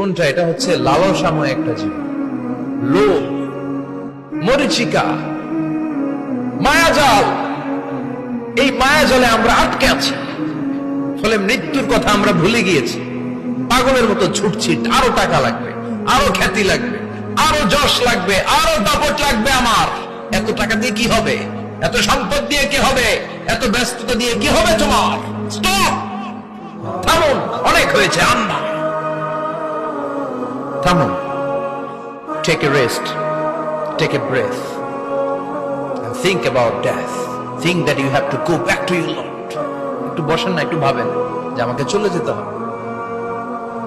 জীবনটা এটা হচ্ছে লালসাময় একটা জীবন, লোভ, মরিচিকা, মায়াজাল। এই মায়াজালে আমরা আটকে আছি, ফলে মৃত্যুর কথা আমরা ভুলে গিয়েছি। পাগলের মতো ছুটছি, আরো টাকা লাগবে, আরো খ্যাতি লাগবে, আরো যশ লাগবে, আরো দাপট লাগবে। আমার এত টাকা দিয়ে কি হবে? এত সম্পদ দিয়ে কি হবে? এত ব্যস্ততা দিয়ে কি হবে? তোমার স্টপ, থামুন, অনেক হয়েছে। আন্না, থামুন, take a rest, take a breath, and think about death. Think that you have to go back to your Lord. একটু বসেন না, একটু ভাবেন যে আমাকে চলে যেতে হবে,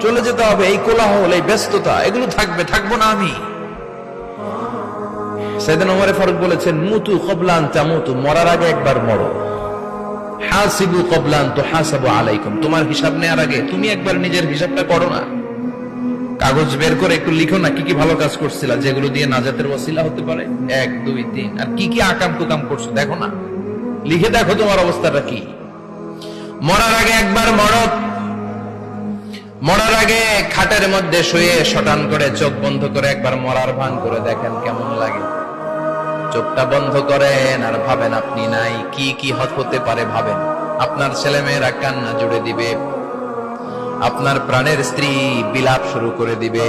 চলে যেতে হবে। এই কোলাহল, এই ব্যস্ততা, এগুলো থাকবে, থাকবো না আমি। সাইয়েদনা ওমর ফারুক বলেছেন, মুতু ক্বাবলা আন তামুতু, মরার আগে একবার মরো। হাসিবু ক্বাবলা আন তুহাসাবু আলাইকুম, তোমার হিসাব নেওয়ার আগে তুমি একবার নিজের হিসাবটা করো না। কাগজ বের করে একটু লিখো না কি কি ভালো কাজ করছিলা, যেগুলো দিয়ে নাজাতের ওসিলা হতে পারে। 1 2 3, আর কি কি আকাম কুকাম করছো দেখো না, লিখে দেখো তোমার অবস্থাটা কি। মরার আগে একবার মরো। মরার আগে খাটের মধ্যে শুয়ে শটান করে চোখ বন্ধ করে একবার মরার ভান করে দেখেন কেমন লাগে। চোখটা বন্ধ করেন আর ভাবেন আপনি নাই, কি কি হতে পারে ভাবেন। আপনার ছেলেমেয়েরা কান্না জুড়ে দিবে, আপনার প্রাণের স্ত্রী বিলাপ শুরু করে দিবে,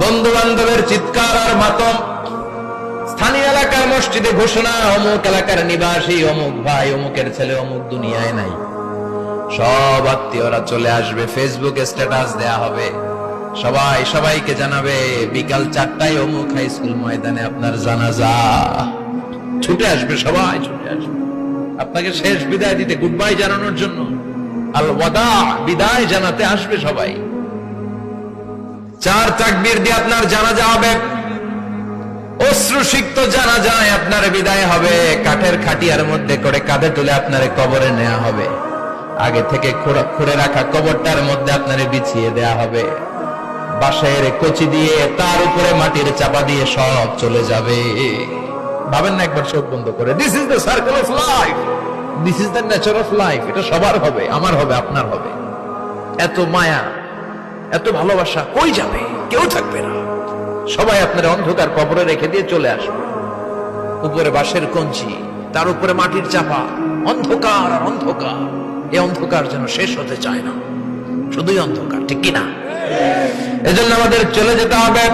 বন্ধু বান্ধবের চিৎকার আর মাতম, স্থানীয় এলাকার মসজিদে ঘোষণা, অমুক এলাকার নিবাসী অমুক ভাই অমুকের ছেলে অমুক দুনিয়ায় নাই। সব আত্মীয়রা চলে আসবে, ফেসবুকে স্ট্যাটাস দেয়া হবে, সবাই সবাইকে জানাবে বিকাল 4টায় অমুক হাই স্কুল ময়দানে আপনার জানাজা। ছুটে আসবে, সবাই ছুটে আসবে আপনাকে শেষ বিদায় দিতে, গুড বাই জানানোর জন্য, আল ওয়াদা, বিদায় জানাতে আসবে সবাই। 4 তাকবীর দিয়ে আপনার জানাজা হবে, অশ্রুসিক্ত জানাজায় আপনার বিদায় হবে। কাঠের খাটিয়ার মধ্যে করে কাঁধে তুলে আপনার কবরে নেওয়া হবে। আগে থেকে খুঁড়ে রাখা কবরটার মধ্যে আপনারে বিছিয়ে দেয়া হবে। বাঁশের কচি দিয়ে তার উপরে মাটির চাপা দিয়ে সব চলে যাবে। ভাবেন না একবার চোখ বন্ধ করে, this is the circle of life, this is the nature of life. এটা সবার হবে, আমার হবে, আপনার হবে। এত মায়া, এত ভালোবাসা কই যাবে? কেউ থাকবে না, সবাই আপনার অন্ধকার কবরে রেখে দিয়ে চলে আসবে। উপরে বাঁশের কঞ্চি, তার উপরে মাটির চাপা, অন্ধকার আর অন্ধকার। এই অন্ধকার যেন শেষ হতে চায় না, শুধুই অন্ধকার, ঠিক কিনা? এজন্য আমাদের চলে যেতে হবে।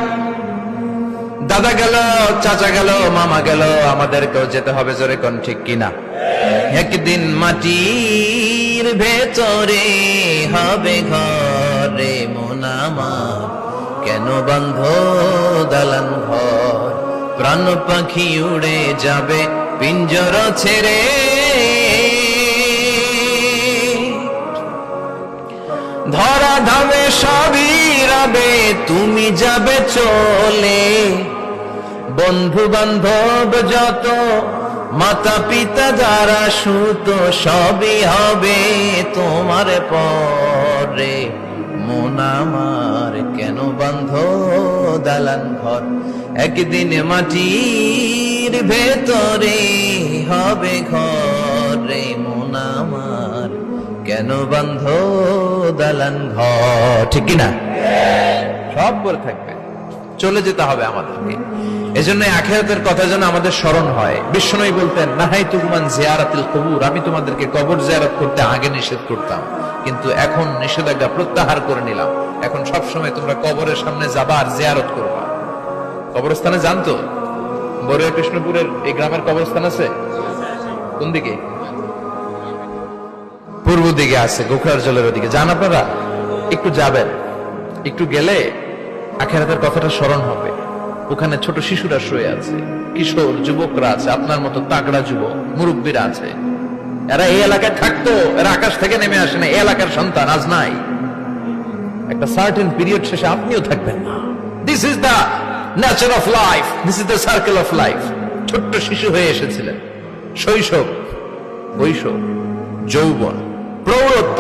দাদা গেল, চাচা গেল, মামা গেল, আমাদেরকেও যেতে হবে, জোরে কোন ঠিক কিনা? একদিন মাটির ভেতরে হবে ঘরে মন আমার, কেন বন্ধ দালান ঘর, প্রাণ পাখি উড়ে যাবে পিঞ্জর ছেড়ে। ধরা ধামে সবই রবে, তুমি যাবে চলে। বন্ধু বান্ধব যত, মাতা পিতা যারা সুত, সবই হবে তোমার পরে। মন আমার কেন বন্ধ দালান ঘর, একদিন মাটির ভেতরে হবে ঘরে মন আমার, কেন বন্ধ দালান ঘর, ঠিক কিনা? সব বলে থাকবে, চলে যেতে হবে আমাদেরকে। এজন্য আখিরাতের কথা যেন আমাদের স্মরণ হয়। বিশ্বনবী বলতেন, নাহাইতুকুম আন জিয়ারাতিল কুবুর, আমি তোমাদেরকে কবর জিয়ারত করতে আগে নিষেধ করতাম, কিন্তু এখন নিষেধাজ্ঞা প্রত্যাহার করে নিলাম। এখন সব সময় তোমরা কবরের সামনে যাবা আর জিয়ারত করবা। কবরস্থানে জানতো বড়ুয়া কৃষ্ণপুরের এই গ্রামের কবরস্থান আছে কোন দিকে? পূর্ব দিকে আছে, গোখরার জলের ওদিকে। যান আপনারা, একটু যাবেন, একটু গেলে আখিরাতের কথাটা স্মরণ হবে। ওখানে ছোট শিশুরা শুয়ে আছে, কিশোর যুবকরা আছে, আপনার মতো তাগড়া যুবক মুরব্বীরা আছে। এরা এই এলাকায় থাকতো, এরা আকাশ থেকে নেমে আসে না, এই এলাকার সন্তান আজ নাই। একটা সার্টেন পিরিয়ড শেষে আপনিও থাকবেন না। This is the nature of life, this is the circle of life. ছোট্ট শিশু হয়ে এসেছিলেন, শৈশব, কৈশোর, যৌবন, প্রৌঢ়ত্ব।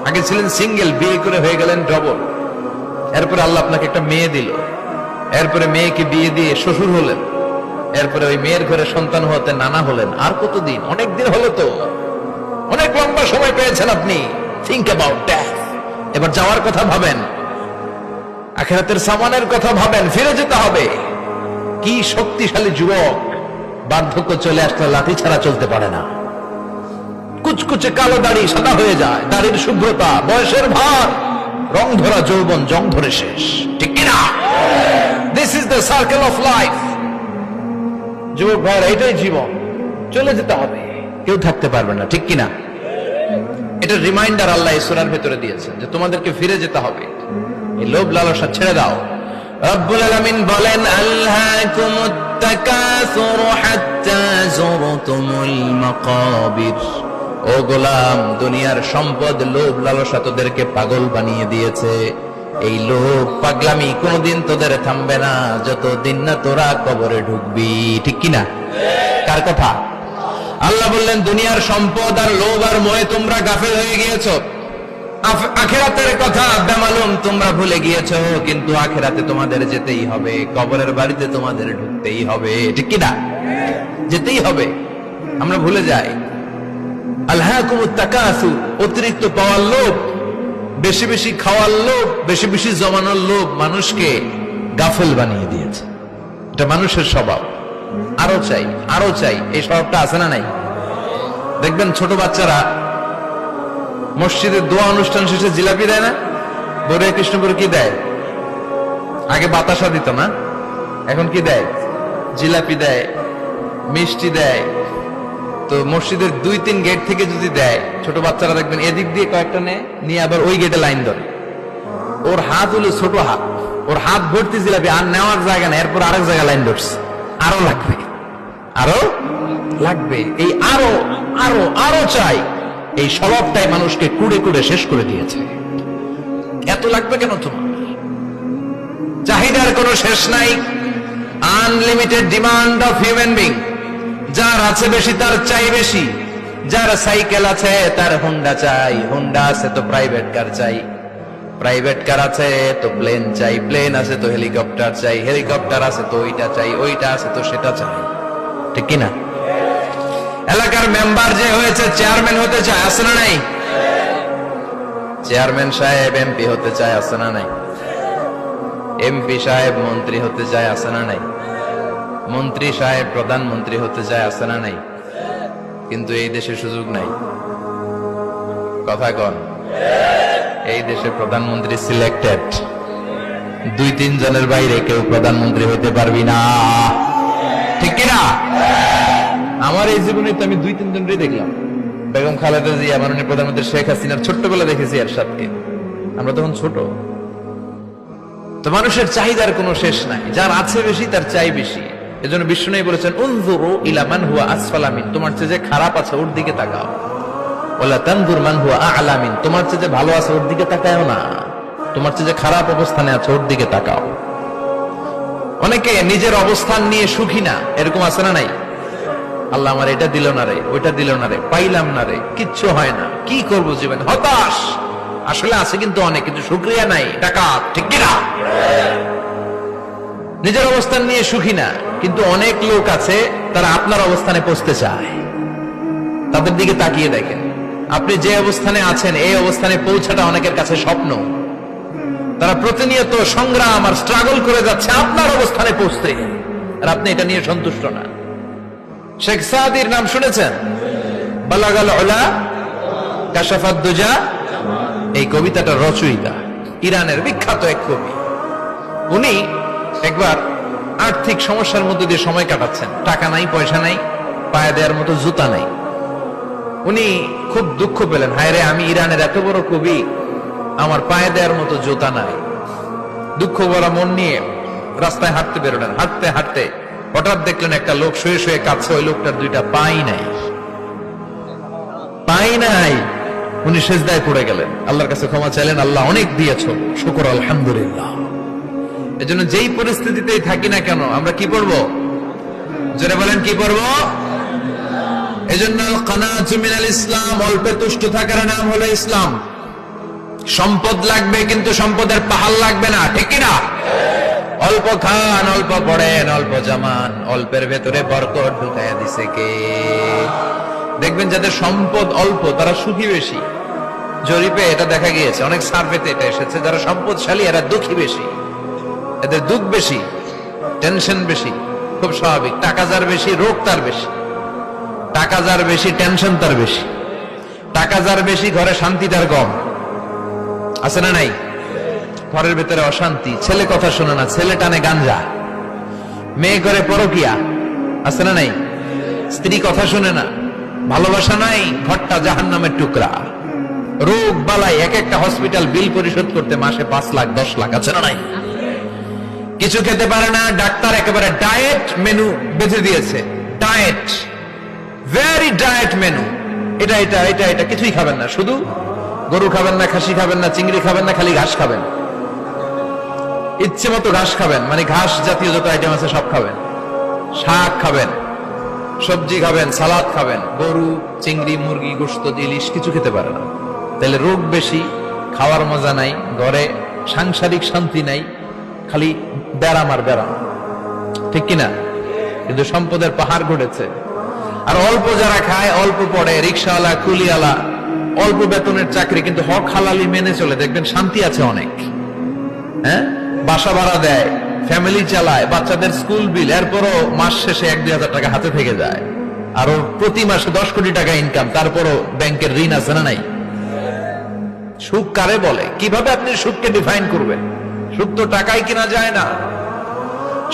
আগে ছিলেন সিঙ্গেল, বিয়ে করে হয়ে গেলেন ডবল। এরপরে আল্লাহ আপনাকে একটা মেয়ে দিল, এরপরে মেয়েকে বিয়ে দিয়ে শ্বশুর হলেন, এরপরে ওই মেয়ের ঘরে সন্তান হতে নানা হলেন। আর কতদিন? অনেক দিন হলো তো, অনেক লম্বা সময় পেয়েছেন আপনি। Think about death. এবার যাওয়ার কথা ভাবেন। আখিরাতের সামানের কথা ভাবেন, ফিরে যেতে হবে। কি শক্তিশালী যুবক, বার্ধক্য চলে আসলে লাঠি ছাড়া চলতে পারে না। কুচকুচে কালো দাড়ি সাদা হয়ে যায়, দাড়ির শুভ্রতা, বয়সের ভার, রং ধরা যৌবন জং ধরে শেষ, ঠিক কিনা? This is the circle of life. যুবক ভাইরা, এটাই জীবন, চলে যেতে হবে, কেউ থাকতে পারবে না, ঠিক কিনা? এটা রিমাইন্ডার আল্লাহ এই সূরার ভেতরে দিয়েছেন যে তোমাদেরকে ফিরে যেতে হবে। এই লোভ লালসা ছেড়ে দাও। রব্বুল আলামিন বলেন, আলহাকুমুত তাকাসুর হাত্তা যুরতুমুল মাকাবির। ও গোলাম, দুনিয়ার সম্পদ, লোভ লালসা তোদেরকে পাগল বানিয়ে দিয়েছে। এই লোভ পাগলামি কোনদিন তোদের থামবে না যতদিন না তোরা কবরে ঢুকবি, ঠিক কিনা? কার কথা? আল্লাহ বললেন, দুনিয়ার সম্পদ আর লোভ আর মোহে তোমরা গাফেল হয়ে গিয়েছো। আখিরাতের কথা বেমালুম তোমরা ভুলে গিয়েছো, কিন্তু আখিরাতে তোমাদের যেতেই হবে, কবরের বাড়িতে তোমাদের ঢুকতেই হবে, ঠিক কিনা? যেতেই হবে, আমরা ভুলে যাই। আলহাকুমুত তাকাসুর, অতিরিক্ত পাওয়ার লোভ, বেশি বেশি খাওয়ার লোভ, বেশি বেশি জমানোর লোভ মানুষকে গাফেল বানিয়ে দিয়েছে। এটা মানুষের স্বভাব, আরো চাই আরো চাই, এই স্বভাবটা আছে না নাই? দেখবেন ছোট বাচ্চারা মসজিদের দোয়া অনুষ্ঠান শেষে জিলাপি দেয় না? বড় কৃষ্ণপুর কি দেয়? আগে বাতাসা দিত না, এখন কি দেয়? জিলাপি দেয়, মিষ্টি দেয়। তো মসজিদের 2-3 গেট থেকে যদি দেয়, ছোট বাচ্চারা দেখবেন এদিক দিয়ে কয়েকটা নিয়ে আবার ওই গেটে লাইন ধরে। ওর হাত হলো ছোট হাত, ওর হাত ভর্তি জিলাপি, আর নেওয়ার জায়গা না, এরপর আরেক জায়গায় লাইন ধরছে, আরো লাগবে আরো লাগবে, এই আরো আরো আরো চাই। এই স্বভাবটাই মানুষকে কুড়ে কুড়ে শেষ করে দিয়েছে। এত লাগবে কেন তোমার? চাহিদার কোনো শেষ নাই, unlimited demand of human being. যার আছে বেশি তার চাই বেশি, যার সাইকেল আছে তার হুন্ডা চাই, হুন্ডা আছে তো প্রাইভেট কার চাই, প্রাইভেট কার আছে তো প্লেন চাই, প্লেন আছে তো হেলিকপ্টার চাই, হেলিকপ্টার আছে তো ওইটা চাই, ওইটা আছে তো সেটা চাই, ঠিক কিনা? এলাকার মেম্বার যে হয়েছে চেয়ারম্যান হতে চায়, আছে না নাই? চেয়ারম্যান সাহেব এমপি হতে চায়, আছে না নাই? এমপি সাহেব মন্ত্রী হতে চায়, আছে না নাই? মন্ত্রী সাহেব প্রধানমন্ত্রী হতে চায়, আছে না নাই? কিন্তু এই দেশে সুযোগ নাই। কথা কন, এই দেশে প্রধানমন্ত্রী সিলেক্টেড, 2-3 জনের বাইরে কেউ প্রধানমন্ত্রী হতে পারবি না, ঠিক কিনা? আমার এই জীবনে তো আমি 2-3 জনই দেখলাম। বেগম খালেদা জিয়া, মাননীয় প্রধানমন্ত্রী শেখ হাসিনার ছোট্টবেলা দেখেছি এরশাদকে, আমরা তখন ছোট। তো মানুষের চাহিদার কোনো শেষ নাই, যার আছে বেশি তার চাই বেশি। এজন্য বিষ্ণু বলেছেন, উনজুরু ইলা মান হুয়া আসফালা মিন, তোমার চেয়ে যে খারাপ আছে ওর দিকে তাকাও। ওয়ালা তানজুর মান হুয়া আ'লা মিন, তোমার চেয়ে যে ভালো আছে ওর দিকে তাকাও না, তোমার চেয়ে যে খারাপ অবস্থানে আছে ওর দিকে তাকাও। অনেকে নিজের অবস্থান নিয়ে সুখী না, এরকম আছে না নাই? আল্লাহ আমার এটা দিল না রে, ওইটা দিল না রে, পাইলাম না রে, কিচ্ছু হয় না, কি করবো জীবনে, হতাশ। আসলে আছে কিন্তু অনেক, কিন্তু শুকরিয়া নাই, ডাকাত, ঠিক কিনা? নিজের অবস্থান নিয়ে সুখী না, কিন্তু অনেক লোক আছে তারা আপনার অবস্থানে পৌঁছতে চায়। তাদের দিকে তাকিয়ে দেখেন, আপনি যে অবস্থানে আছেন এই অবস্থানে পৌঁছাটা অনেকের কাছে স্বপ্ন। তারা প্রতিনিয়ত সংগ্রাম আর স্ট্রাগল করে যাচ্ছে আপনার অবস্থানে পৌঁছতে, আর আপনি এটা নিয়ে সন্তুষ্ট না। শেখ সাদির নাম শুনেছেন? বালাগাল উলা কাশাফাদ দুজা, এই কবিতাটা রচয়িতা, ইরানের বিখ্যাত এক কবি। উনি একবার আর্থিক সমস্যার মধ্যে দিয়ে সময় কাটাচ্ছেন, টাকা নাই, পয়সা নাই, পায়ে দেওয়ার মতো জুতা নাই। উনি খুব দুঃখ পেলেন, হায় রে, আমি ইরানের এত বড় কবি, আমার পায়ে দেওয়ার মতো জুতা নাই। দুঃখ ভরা মন নিয়ে রাস্তায় হাঁটতে বেরোলেন। হাঁটতে হাঁটতে হঠাৎ দেখলেন একটা লোক শুয়ে শুয়ে কাঁদছে, ওই লোকটার 2টা পাই নাই, পাই নাই। উনি সেজদায় পড়ে গেলেন, আল্লাহর কাছে ক্ষমা চাইলেন, আল্লাহ অনেক দিয়েছো, শুকর আলহামদুলিল্লাহ। এজন্য যেই পরিস্থিতিতেই থাকি না কেন আমরা কি পড়বো? জোরে বলেন, কি পড়বো? এজন্য কানাতু মিনাল ইসলাম, অল্পে তুষ্ট থাকার নাম হলো ইসলাম। সম্পদ লাগবে কিন্তু সম্পদের পাহাড় লাগবে না, ঠিক কিনা? অল্প খান, অল্প পড়েন, অল্প জামান, অল্পের ভেতরে বরকত ঢুকাইয়া দিছে কে? দেখবেন যাদের সম্পদ অল্প তারা সুখী বেশি। জরিপে এটা দেখা গিয়েছে, অনেক সার্ভেতে এটা এসেছে, যারা সম্পদশালী এরা দুঃখী বেশি। এদের দুঃখ বেশি, টেনশন বেশি, খুব স্বাভাবিক। টাকা যার বেশি, রোগ তার বেশি। টাকা যার বেশি, টেনশন তার বেশি। টাকা যার বেশি, ঘরে শান্তি তার কম। আছে না নাই? ঘরের ভেতরে অশান্তি, ছেলে কথা শোনে না, ছেলে টানে গাঞ্জা, মেয়ে করে পরকিয়া। আছে না নাই? স্ত্রী কথা শুনে না, ভালোবাসা নাই, ঘরটা জাহান্নামের টুকরা। রোগ বালাই, এক একটা হসপিটাল বিল পরিশোধ করতে মাসে 5 লাখ 10 লাখ। আছে না নাই? কিছু খেতে পারে না, ডাক্তার একেবারে ডায়েট মেনু বেঁধে দিয়েছে। Diet, very diet menu. এটা এটা এটা এটা কিছুই খাবেন না, শুধু গরু খাবেন না, খাসি খাবেন না, চিংড়ি খাবেন না, খালি ঘাস খাবেন। ইচ্ছে মতো ঘাস খাবেন, মানে ঘাস জাতীয় যত আইটেম আছে সব খাবেন। শাক খাবেন, সবজি খাবেন, সালাদ খাবেন। গরু, চিংড়ি, মুরগি, গোশত, ইলিশ কিছু খেতে পারে না। তাহলে রোগ বেশি, খাওয়ার মজা নাই, ঘরে সাংসারিক শান্তি নাই, খালি ব্যারাম আর ব্যারাম। ঠিক কিনা? কিন্তু সম্পদের পাহাড় ঘটেছে। আর অল্প যারা খায়, অল্প পড়ে, রিক্সাওয়ালা, কুলিওয়ালা, অল্প বেতনের চাকরি, কিন্তু হক হালালি মেনে চলে, দেখবেন শান্তি আছে অনেক। হ্যাঁ, বাসা ভাড়া দেয়, ফ্যামিলি চালায়, বাচ্চাদের স্কুল বিল, এরপরও মাস শেষে 1-2 হাজার টাকা হাতে থেকে যায়। আর ওর প্রতি মাসে 10 কোটি টাকা ইনকাম, তারপরও ব্যাংকের ঋণ আছে না নাই? সুখ কারে বলে? কিভাবে আপনি সুখকে ডিফাইন করবেন? সুখ তো টাকায় কিনা যায় না।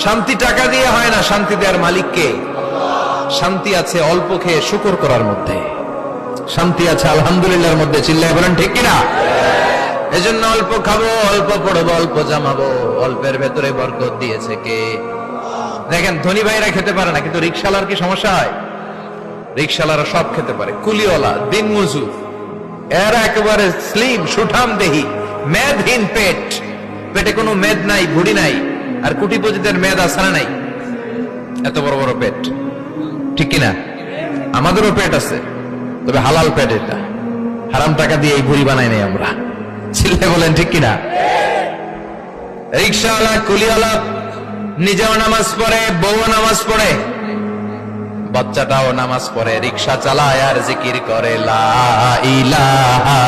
শান্তি টাকা দিয়ে হয় না, শান্তি দেওয়ার মালিককে। শান্তি আছে অল্প খেয়ে শুকর করার মধ্যে, শান্তি আছে আলহামদুলিল্লাহর মধ্যে। চিল্লায় বলেন ঠিক কিনা? এজন্য অল্প খাবো, অল্প পড়বো, অল্প জামাবো। অল্পের ভেতরে বরকত দিয়েছে কে? দেখেন, ধনী ভাইরা খেতে পারে না, কিন্তু রিক্সাওয়ালার কি সমস্যা হয়? রিক্সাওয়ালারা সব খেতে পারে। কুলিওয়ালা, দিনমজুর, এরা একেবারে স্লিম, সুঠাম দেহি, মেদহীন পেট, পেটে কোনো মেদ নাই, ভুড়ি নাই। আর কোটিপতিদের মেদ আছে না নাই? এত বড় বড় পেট। ঠিক কিনা? আমাদেরও পেট আছে, তবে হালাল পেট। এটা হারাম টাকা দিয়ে এই ভুড়ি বানাই নাই আমরা। ছেলে বলেন ঠিক কিনা? রিক্সাওয়ালা, কুলিওয়ালা নিজেও নামাজ পড়ে, বউ নামাজ পড়ে, বাচ্চাটাও নামাজ পড়ে, রিক্সা চালায় আর জিকির করে লা ইলাহা